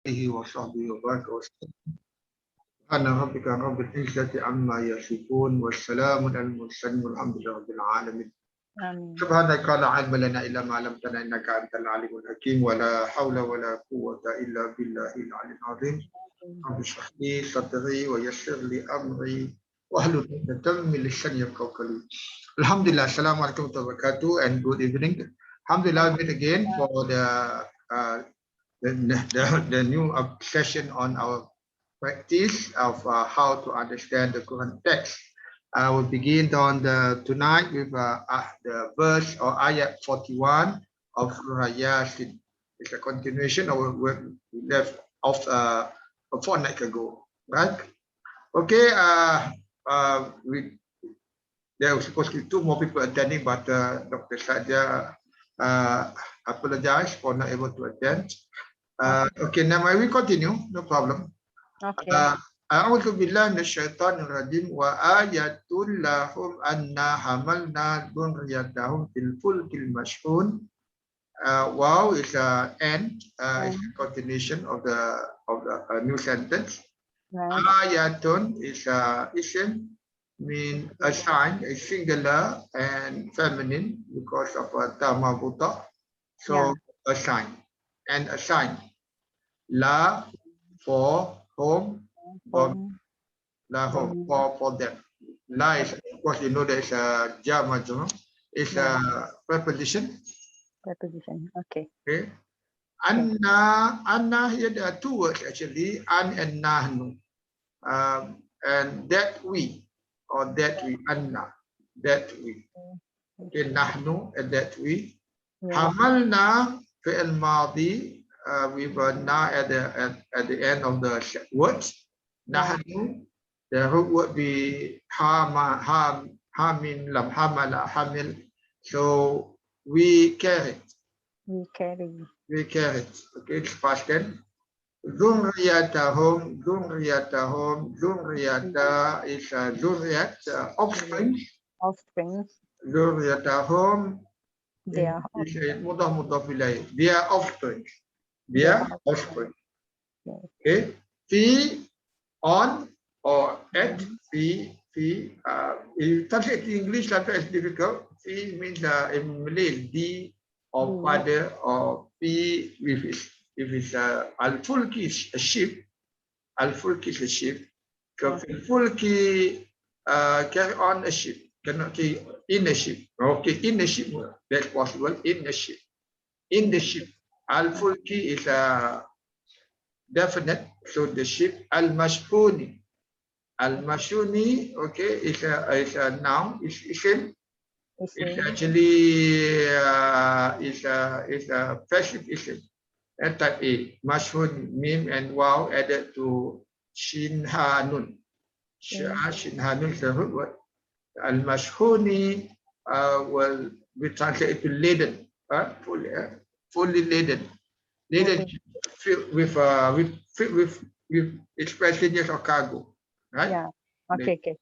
آله وصحبه وبارك وسلم. سبحان ربك رب العزة عما يصفون والسلام على المرسلين والحمد لله رب العالمين. سبحانك لا علم لنا إلا ما علمتنا إنك أنت العليم الحكيم ولا حول ولا قوة إلا بالله العلي العظيم. رب اشرح لي صدري ويسر لي أمري واحلل عقدة من لساني يفقهوا قولي. Alhamdulillah, Assalamualaikum warahmatullahi wabarakatuh, and good evening. Alhamdulillah, we meet again for uh, the new session on our practice of how to understand the Quran text. I will begin on tonight with the verse or ayat 41 of Surah Yaasin. It's a continuation of what we left off a fortnight ago, right? Okay, there was supposed to be 2 more people attending, but Dr. Sadia apologized for not able to attend. Okay, now we continue, no problem. Okay. A'udzu billahi minasyaitonir rajim wa ayatul lahum anna hamalna dzurriyyatahum fil fulkil mashhun. Wow is end, is a continuation of the new sentence. Ayatun is ism, mean a sign, a singular and feminine because of tama buta. So a sign and a sign. La for home, la home for them. La is, of course, you know there is a jamajum. It's a preposition. Preposition. Okay. Okay. Anna here there are 2 words actually, an and nahnu. And that we, or that we, anna, that we. Okay, nahnu and that we. Hamalna fi'al madi with a na at the end of the words. Nahnu, the root would be hamin lam hamala hamil. So we carry. We carry. Okay, it's past tense. Zurriyatahum zurriyata is zurriyat, offspring. Zurriyatahum is mudah filai. Their offspring. Offspring. Okay. Fi on or at fi. Translate in English sometimes it's difficult. Fi means in Malay D or father, or fi with if it's al-fulki is a ship, al-fulki is a ship. So fulki carry on a ship, cannot carry in a ship. Okay, in a ship, that's possible. In a ship, al-fulki is a definite. So the ship al-mashhuni, okay, is a noun. It's actually is a passive ism. Type A, mashhun, mim and wow added to shinhanun. Shinhanun is the root word. Al-mashhuni will be translated to laden, fully laden. Laden filled with its passengers or cargo, right? Yeah. Okay. Okay.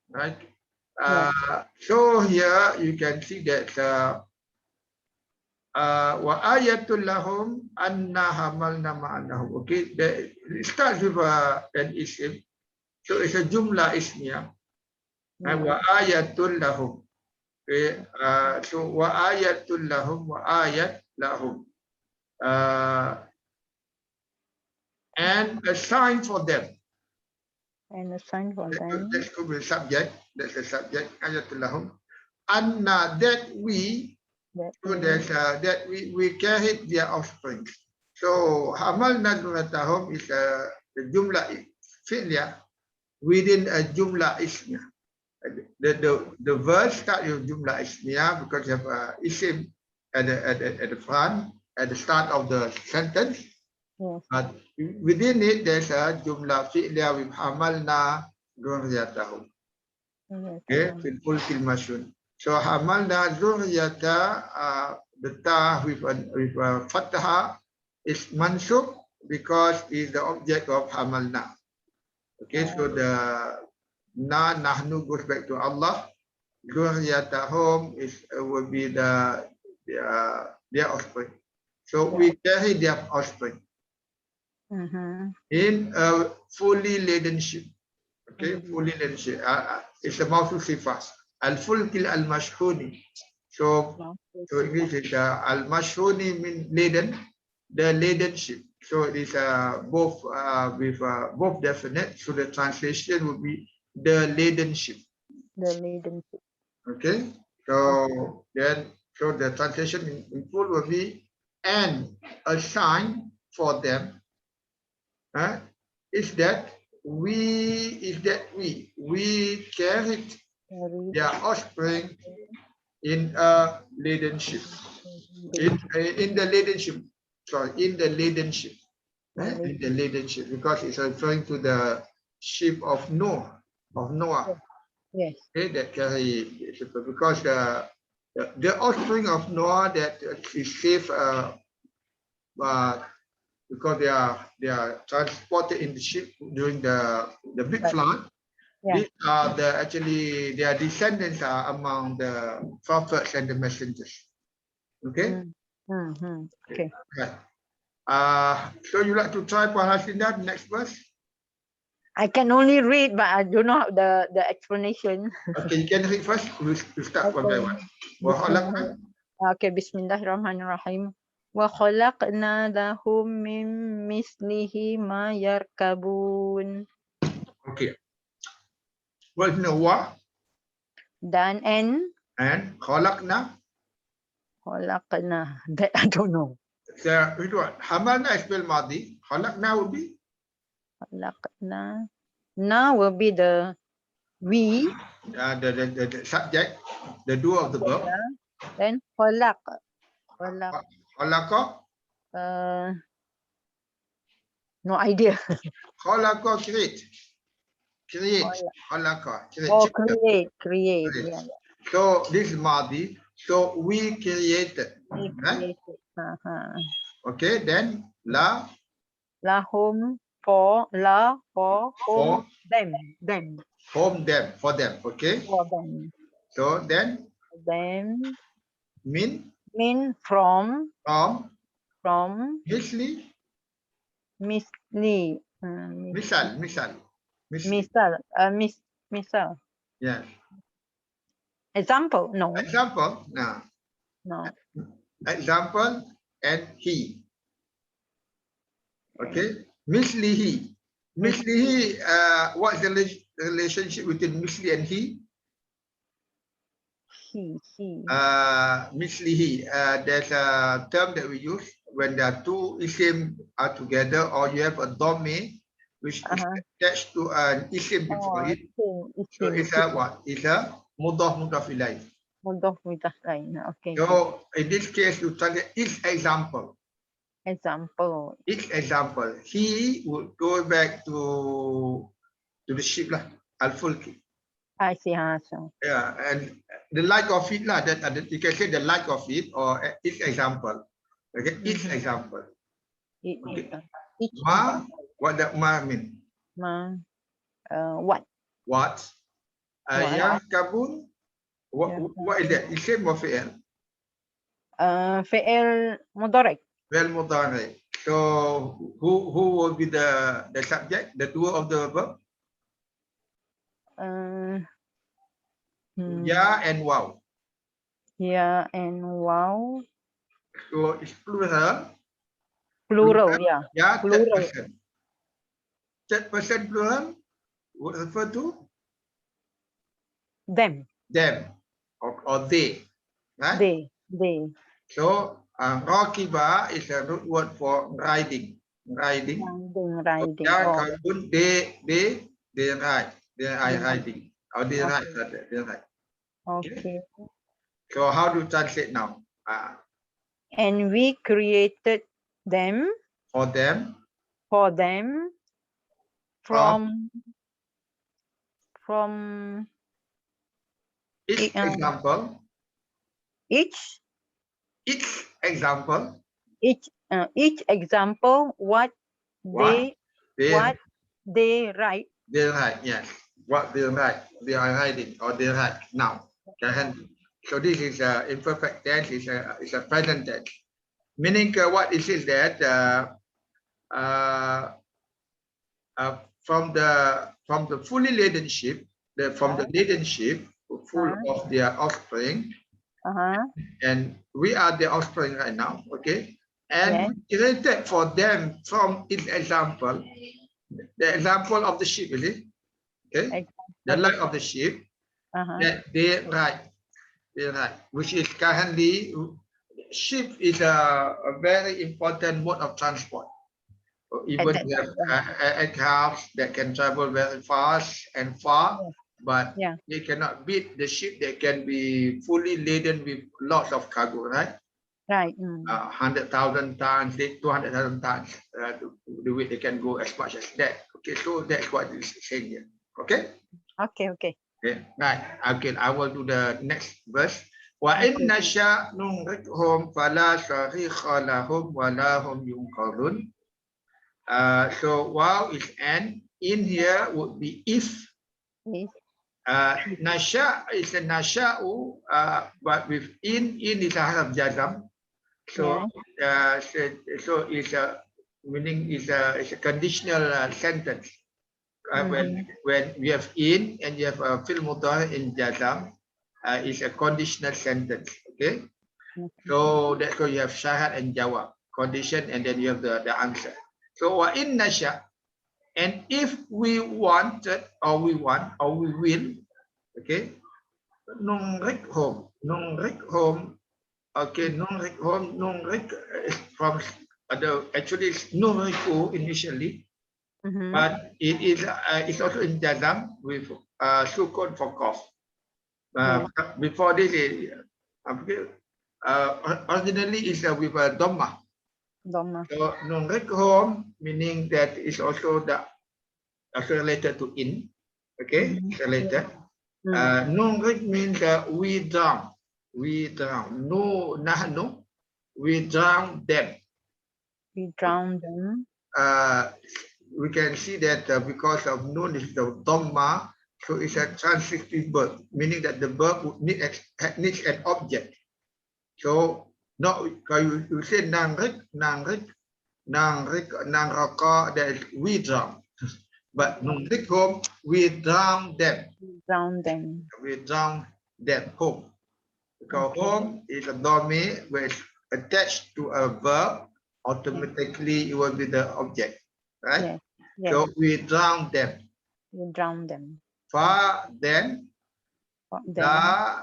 Right. So here you can see that wa ayatul lahum anna hamalna ma'anahum. Okay, it starts with an ism, so it's a jumla ismiyah. And wa ayatul lahum. Okay, so wa ayatul lahum, wa ayat lahum, and a sign for them. And a sign for them. That's the subject. That's the subject. Ayatul lahum. Anna, that we. So there's that we carried their offspring. So hamalna dzurriyyatahum is the jumla fi'liyah within a jumla ismiyah. The verse starts with jumla ismiyah because you have isim at the front, at the start of the sentence. But within it there's a jumla fi'liyah with hamalna dzurriyyatahum. Okay, fil fulkil mashhun. So hamalna dzurriyyata, the ta with a fatha is mansub because is the object of hamalna. Okay, so the nahnu goes back to Allah. Dzurriyyatahum will be their offspring. So we carry their offspring. in a fully laden ship. Okay, fully laden ship. It's a mouthful sifas. Al-fulkil al-mashhuni. So English is al-mashhuni mean laden, the laden ship. So it is both with both definite. So the translation would be the laden ship. The laden ship. Okay. So then, so the translation in full will be and a sign for them is that we carried their offspring in a laden ship. In the laden ship. Sorry, in the laden ship. In the laden ship, because it's referring to the ship of Noah. Yes. Okay, that carry because the offspring of Noah that is saved because they are transported in the ship during the big flood. Yeah. These are actually their descendants are among the prophets and the messengers. Okay. Okay. Right. So you like to try for Hasinda, next verse? I can only read, but I don't know the explanation. Okay, you can read first. We'll start one by one. Okay, Bismillahirrahmanirrahim. وَخَلَقْنَا لَهُم مِّن مِّثْلِهِ مَا يَرْكَبُونَ. Okay. Verse Noah. Dan and khalaqna. That I don't know. So it what? Hamalna is spell madi. Khalaqna would be? Khalaqna. Na will be the we. The subject, the doer of the verb. Then khalaq. Khalaqa. No idea. Khalaqa, create. Khalaqa, create. Oh, create. Yeah. So this is madi. So we created. Right? Okay, then la. Lahum for home them. Home them, for them. Okay. For them. So then. Then. Mean From. Misli. Misli. Misal. Yes. Example. No. Example. No. Example and he. Okay. Mislihi. Mislihi. What is the relationship between misli and he? He. Mislihi. There's a term that we use when the two isim are together, or you have a domain which is attached to an isim before it. So it's a what? It's a mudhaf ilayh. Okay. So in this case, you translate each example. Each example. He would go back to the ship lah, al-fulki. I see. Yeah, and the like of it lah. That you can say the like of it or each example. Okay, each example. Okay. What does ma mean? What? What? Yarkabun. What is that? Isim or fi'il? Fi'il mudhari'. Fi'il mudhari'. So who will be the subject, the doer of the verb? Ya and wow. Ya and wow. So it's plural. Yeah. Ya, plural. third person. Third person plural would refer to them or they, right? They. So rakiba is a root word for riding. Riding. They ride. They are riding. Or they ride. They ride. Okay. So how do you translate now? And we created them. For them. From each example. Each example. Each example what they write. They write, yes. What they write. They are writing or they write now. So this is imperfect tense, is a present tense. Meaning what it is that from the fully laden ship, from the laden ship full of their offspring, and we are the offspring right now, okay? And we created for them from its example, the example of the ship, is it? Okay, the light of the ship, that they ride, which is currently, ship is a very important mode of transport. Even we have aircraft that can travel very fast and far, but they cannot beat the ship that can be fully laden with lots of cargo, right? Right. 100,000 tons, 200,000 tons, the way they can go as much as that. Okay, so that's what it's saying here. Okay? Okay. Okay, right. Okay, I will do the next verse. Wa in nasha nunrikhum fala sarikha lahum wa lahum yunqarun. So wow is and in here would be if. Nasha is a nasha'u, but with in is a harf jazam. So so it's a meaning is a conditional sentence. When we have in and you have a fi'l mudhari in jazam, it's a conditional sentence. Okay. So that's why you have shahad and jawab, condition, and then you have the answer. So wa in nasha, and if we wanted or we want or we will, okay, nungrik home, okay, nungrik home, nungrik from the actually it's nungriku initially, but it is it's also in jazam with sukun for kof. Before this, originally is with a dhamma. So nungrik home meaning that is also also related to in. Okay, it's related. Nungrik means we drown. We drown. No, nahnu. We drown them. We drown them. We can see that because of nun is the dhamma, so it's a transitive verb, meaning that the verb would needs an object. So not you say nangrik, nangraka, that is we drown. But nungrik home, we drown them. Drown them. We drown them home. Because home is a domain which is attached to a verb, automatically it will be the object, right? So we drown them. We drown them. Fa then, la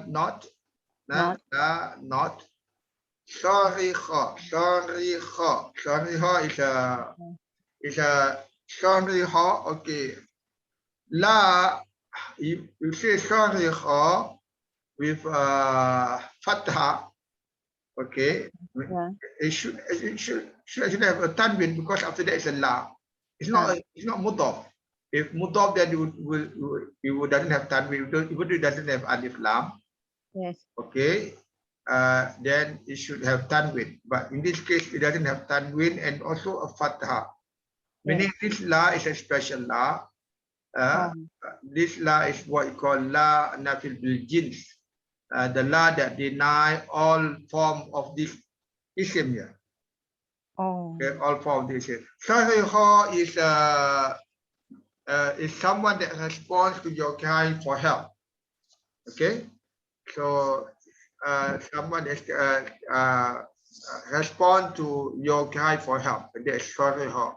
not, la not. Sorry kha is a sorry ha. Okay, la you say sorry kha with fatha. Okay, it should have a tanwin because after that is a la. It's not mudaf. If mudaf, then you doesn't have tanwin. It doesn't have alif lam. Yes. Okay. Then it should have tanwin. But in this case, it doesn't have tanwin and also a fatha. Meaning this la is a special la. This la is what you call la nafil bil jins. The law that deny all form of this ism here. Okay, all form of this ism. Sariha is someone that responds to your cry for help. Okay, so someone is respond to your cry for help. That's sariha.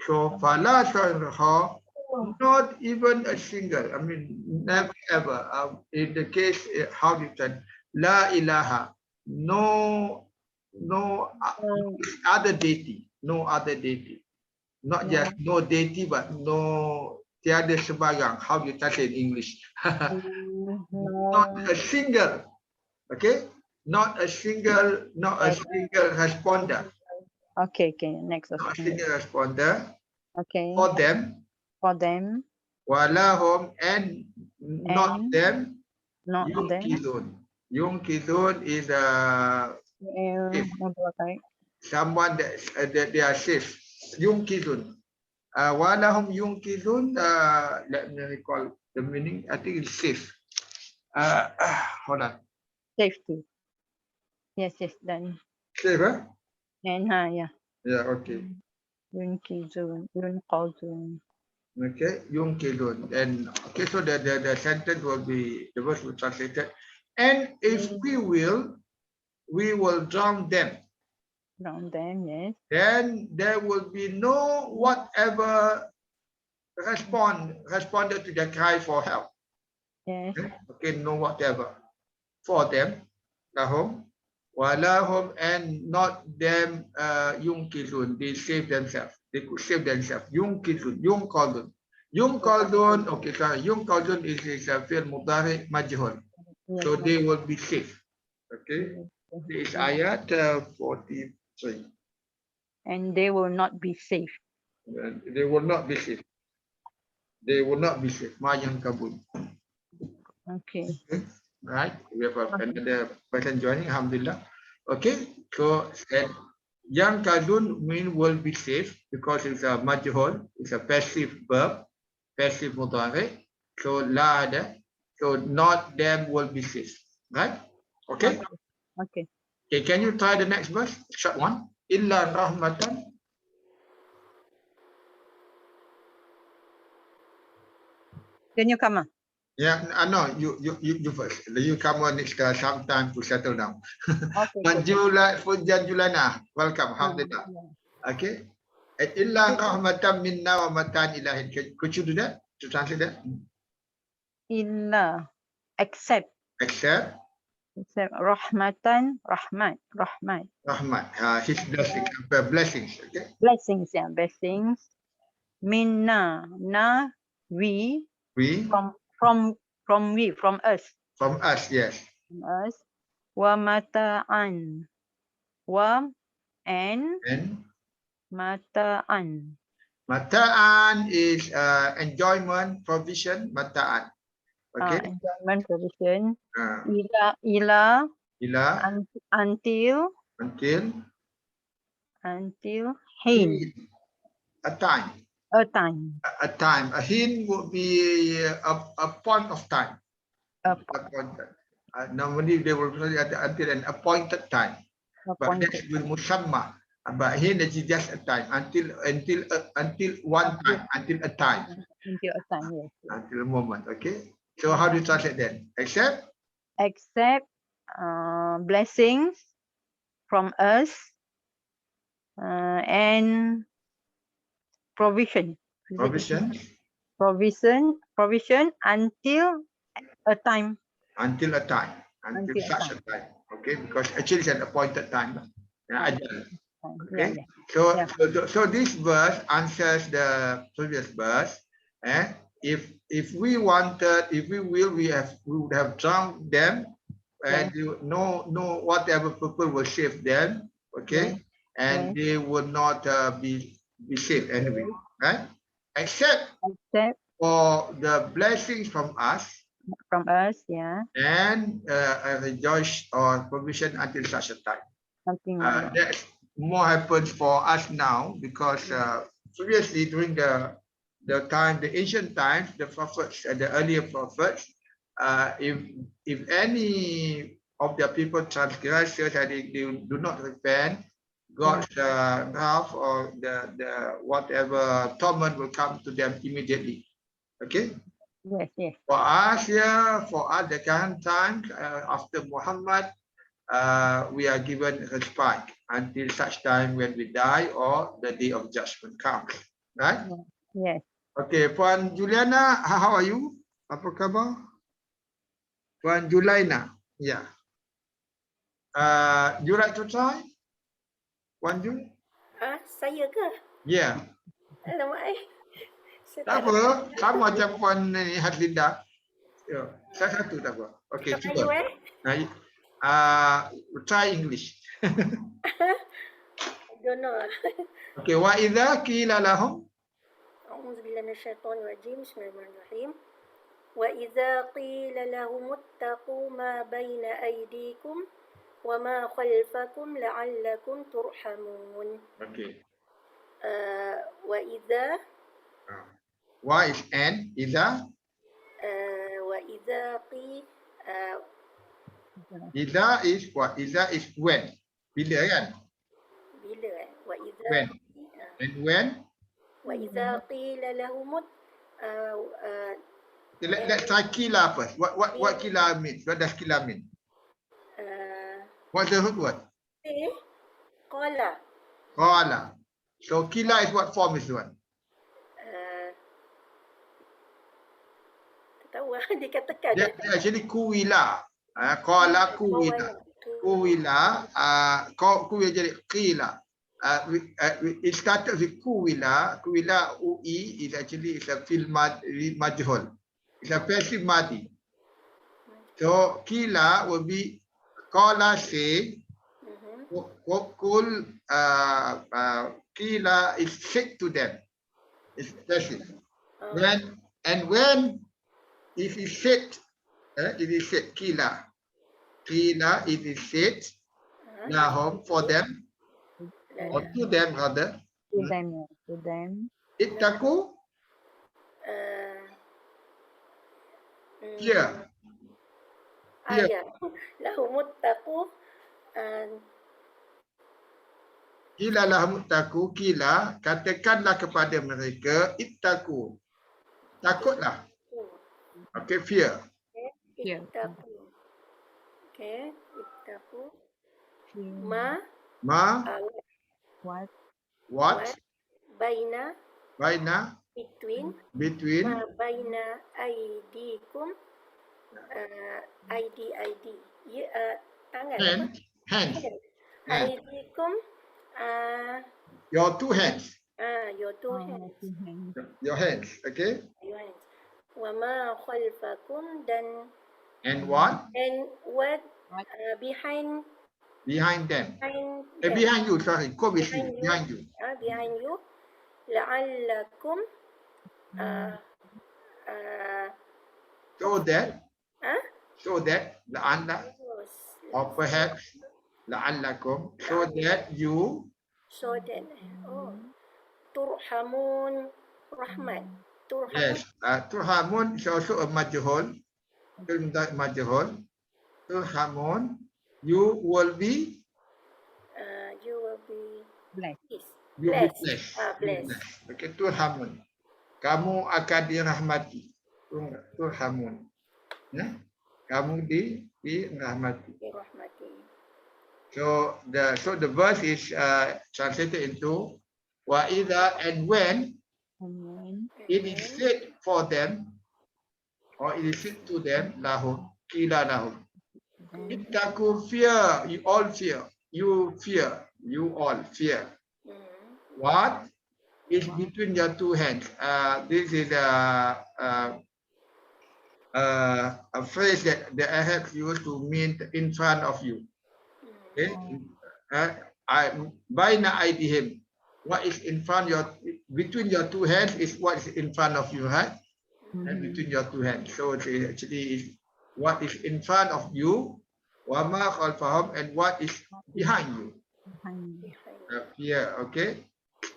So fala sariha, not even a single. I mean, never ever. In the case, how do you say la ilaha? No other deity. No other deity. Not just no deity, but no tiada sebarang. How do you translate in English? Not a single. Okay, not a single responder. Okay. Next. Not a single responder. Okay. For them. Walahum and not them. Yungkizun. Yungkizun is someone that they are safe. Yungkizun. Walahum yungkizun. Let me recall the meaning. I think it's safe. Hold on. Safety. Yes, done. Safe, huh? And yeah. Yeah, okay. Yunkizun. Yunqazun. Okay, yunkidun. And okay, so the sentence will be, the verse will be translated. And if we will drown them. Around them, yes. Then there will be no whatever responded to their cry for help. Yes. Okay, no whatever for them, lahum, walahum, and not them yunkizun. They save themselves. They could save themselves. Yunkizun, yunkaldun. Yunkaldun, okay, sorry, yunkaldun is a fi'l mudhari majhul. Yes, So they will be safe. Okay, this is yes. ayat 43. And they will not be safe. They will not be safe. They will not be safe. Ma yang kabun. Okay. Right? We have another person joining. Alhamdulillah. Okay. So yang kadun mean will be safe because it's a majhul. It's a passive verb, passive mudhari. So la ada. So not them will be safe. Right? Okay. Okay. Okay. Can you try the next verse? Short one. Illa rahmatan. Can you come on? Yeah, no, you first. You come on next some time to settle down. Okay. Pujan Julana, welcome. Alhamdulillah. Okay. Illa rahmatan minna wa matan ilahin. Could you do that? To translate that? Illa. Except rahmatan, rahmat. Rahmat. His blessings. Blessings. Okay. Blessings, yeah, blessings. Minna, na, we, We from us. from us, yes. From us. Wa mata'an. Wa and And mata'an. mata'an is enjoyment, provision, mata'an. Okay. Enjoyment provision. Uh, Ila ila until hin. a time. A time. A time. A hin would be a point of time. Appointed. Normally they will say until an appointed time. But that's with musamma. But here it is just a time until one time, until a time. Until a time, yes. Until a moment. Okay. So how do you translate then? Except blessings from us and provision until a time. Until such a time. Okay, because actually it's an appointed time. Okay. Yeah. So this verse answers the previous verse. If we wanted, if we will, we would have drowned them, and no whatever people will save them. Okay, and they would not be saved anyway, right? Except for the blessings from us, yeah, and a rejoice or provision until such a time. Something like that. That more happens for us now because previously during the ancient times, the prophets, the earlier prophets, if any of their people transgressors and they do not repent, God's wrath or the whatever torment will come to them immediately. Okay. Yes. For us here, for us the current times after Muhammad, we are given respite until such time when we die or the day of judgment comes. Right? Yes. Okay, Puan Juliana, how are you? Apa khabar? Puan Julaina, yeah. You like to try? Puan Jul? Saya ke? Yeah. Alamak, Tak apa, sama macam Puan ni Hadlinda. Ya, saya satu tak apa. Okay, cuba. Try English. I don't know. Okay, wa idza qila lahum أعوذ بالله من الشيطان الرجيم بسم الله الرحمن الرحيم وإذا قيل لهم اتقوا ما بين أيديكم وما خلفكم لعلكم ترحمون. Okay. وإذا Why is and إذا وإذا قيل إذا is what? إذا is when. Bila kan? bila وإذا When? And when? وإذا قيل لهم Okay, let's try kila first. What kila means? What does kila mean? What's the root word? قال Qala. So kila is what form is the one? tahu dikatakan Yeah, actually kuwila. Qala kuwila. Kuwila. Kuwila jadi qila. It started with kuwila. Kuwila ui is actually a fi'l majhul. It's a passive madi. So kila will be qala say. Kul kila is said to them. It's passive. When it is said, kila. Kila, it is said, lahum, for them, or to them rather. To them. Ittaku, fear. Ya lahum muttaqu Kila lahum ittaku, kila, katakanlah kepada mereka, ittaku. Takutlah. Okay, fear. ittaqu. Okay, ittaqu. Yeah. Ma What? baina Baina, between between, ma baina aidikum ID tangan hands. aidikum Your two hands. your two hands Your hands, okay? your hands wa ma khalfakum dan And what? and what behind Them. them. Behind you, sorry. Behind you. Behind you la'allakum So that la'alla, or perhaps la'allakum, so that you so that turhamun rahmat yes, turhamun is also a majhul. Turhamun, you will be Blessed. blessed. Okay, turhamun. Kamu akan dirahmati. Turhamun. Ya? Kamu dirahmati. So the verse is translated into wa idha, and when it is said for them, or it is said to them, lahum, kila lahum. Ittaku, fear, you all fear. You all fear. What is between your two hands? This is a phrase that the Arabs use to mean in front of you. Okay? Baina aydihim. What is in front between your two hands is what is in front of you, right? And between your two hands. So it actually is what is in front of you, wa ma khalfahum, and what is behind you. Here, okay.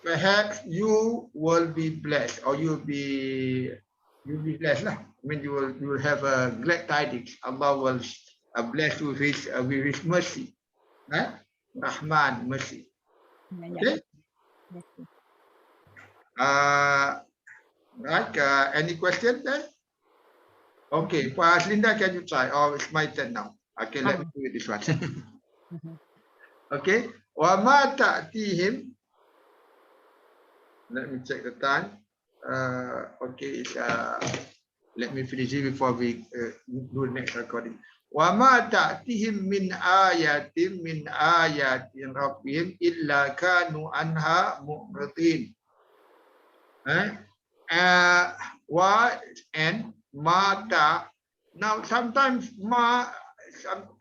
Perhaps you will be blessed, or you'll be blessed lah. I mean, you will have a glad tidings. Allah will bless you with His mercy. Rahman, mercy. Okay. Right. Any question there? Okay. Pak Linda, can you try? Or it's my turn now. Okay, let me do it this one. Okay. Wa ma ta'tihim. Let me check the time. Okay, it's let me finish it before we do the next recording. Wa ma ta'tihim min ayatin rabbihim illa kanu anha mu'ridin. Wa and mata. Now sometimes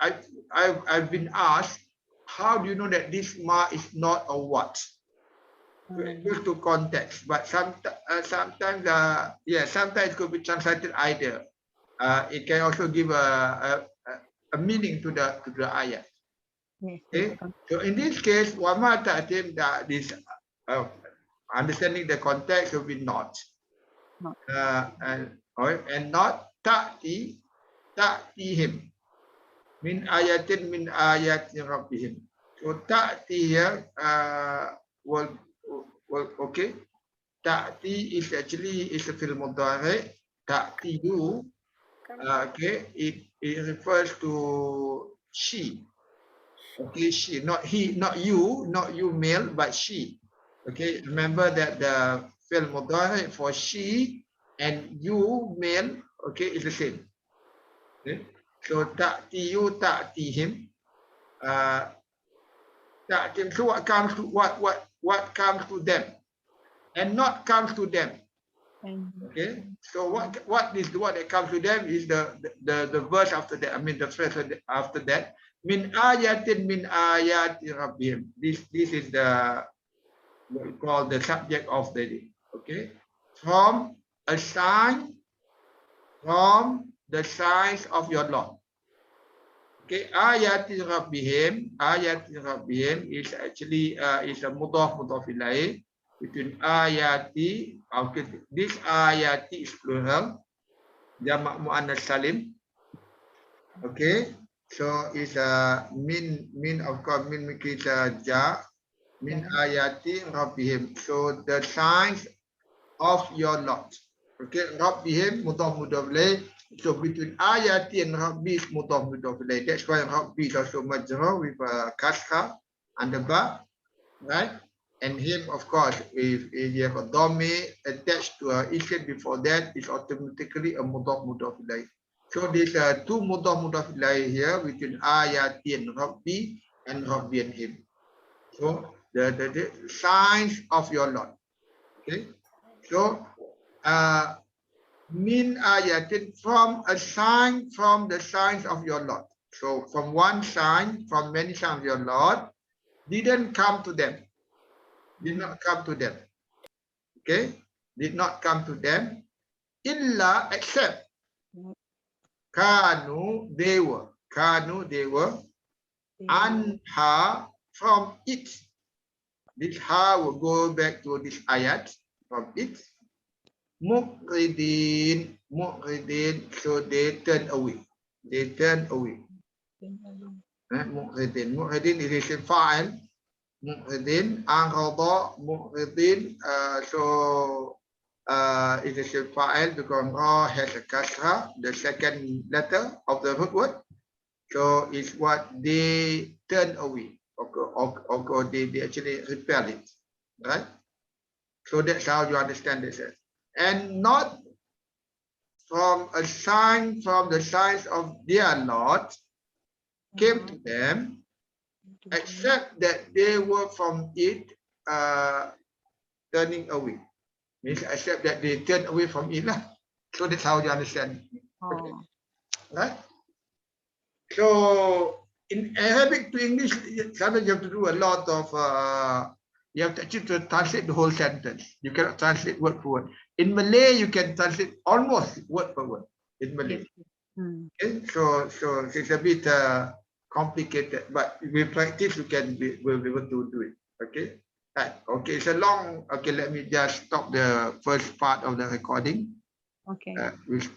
I've been asked, how do you know that this ma is not a what? Due to context, but sometimes it could be translated either. It can also give a meaning to the ayat. Okay, so in this case, wama ta'tim, that this understanding the context will be not, and not ta'tihim min ayatin rabbihim. So ta'ti here will Well, okay. Ta'ti is actually is a fi'l mudhari. Ta'tiyu, okay, it refers to she. Okay, she, not he, not you male, but she. Okay, remember that the fi'l mudhari for she and you male, okay, is the same. Okay, so ta'tiyu, ta'tihim. Ta'tihim. So what comes to what comes to them and not comes to them. Okay, so what that comes to them is the verse after that. I mean the phrase after that. Min ayatin min ayati rabbihim. This is the what we call the subject of the day. Okay, from a sign from the signs of your Lord. Okay, ayati rabbihim. Ayati rabbihim is actually is a mudhaf ilaih. Between ayati, okay, this ayati is plural, jamak muannas salim. Okay, so it's a min of course min kita ja min ayati rabbihim. So the signs of your Lord. Okay, rabbihim mudhaf ilaih. So between ayati and rabbi is mudhaf ilaih. That's why rabbi is also majrur with a kasra and the ba, right? And him, of course, if you have a dhamma attached to a isim before that, it's automatically a mudhaf ilaih. So there's two mudhaf ilaih here between ayati and rabbi and him. So the signs of your Lord. Okay. So min ayatin, from a sign from the signs of your Lord. So from one sign from many signs of your Lord didn't come to them. Did not come to them. Okay, did not come to them. Illa, except. Kanu, they were. Kanu, they were. Anha, from it. This ha will go back to this ayat. From it. Muqridin, so they turn away. They turn away. Muqridin is a fa'al. Mu'ridin, anghada, mu'ridin. So it is a fa'il because ra has a kasra, the second letter of the root word. So it's what they turn away, or they actually repel it, right? So that's how you understand this. And not from a sign from the signs of their Lord came to them, except that they were from it turning away. Means except that they turn away from it. So that's how you understand. Okay. Right? So in Arabic to English, sometimes you have to do a lot of you have to actually translate the whole sentence. You cannot translate word for word. In Malay, you can translate almost word for word in Malay. Okay? So it's a bit complicated, but with practice we'll be able to do it. Okay. Right. Okay. It's a long. Okay. Let me just stop the first part of the recording. Okay. We stop.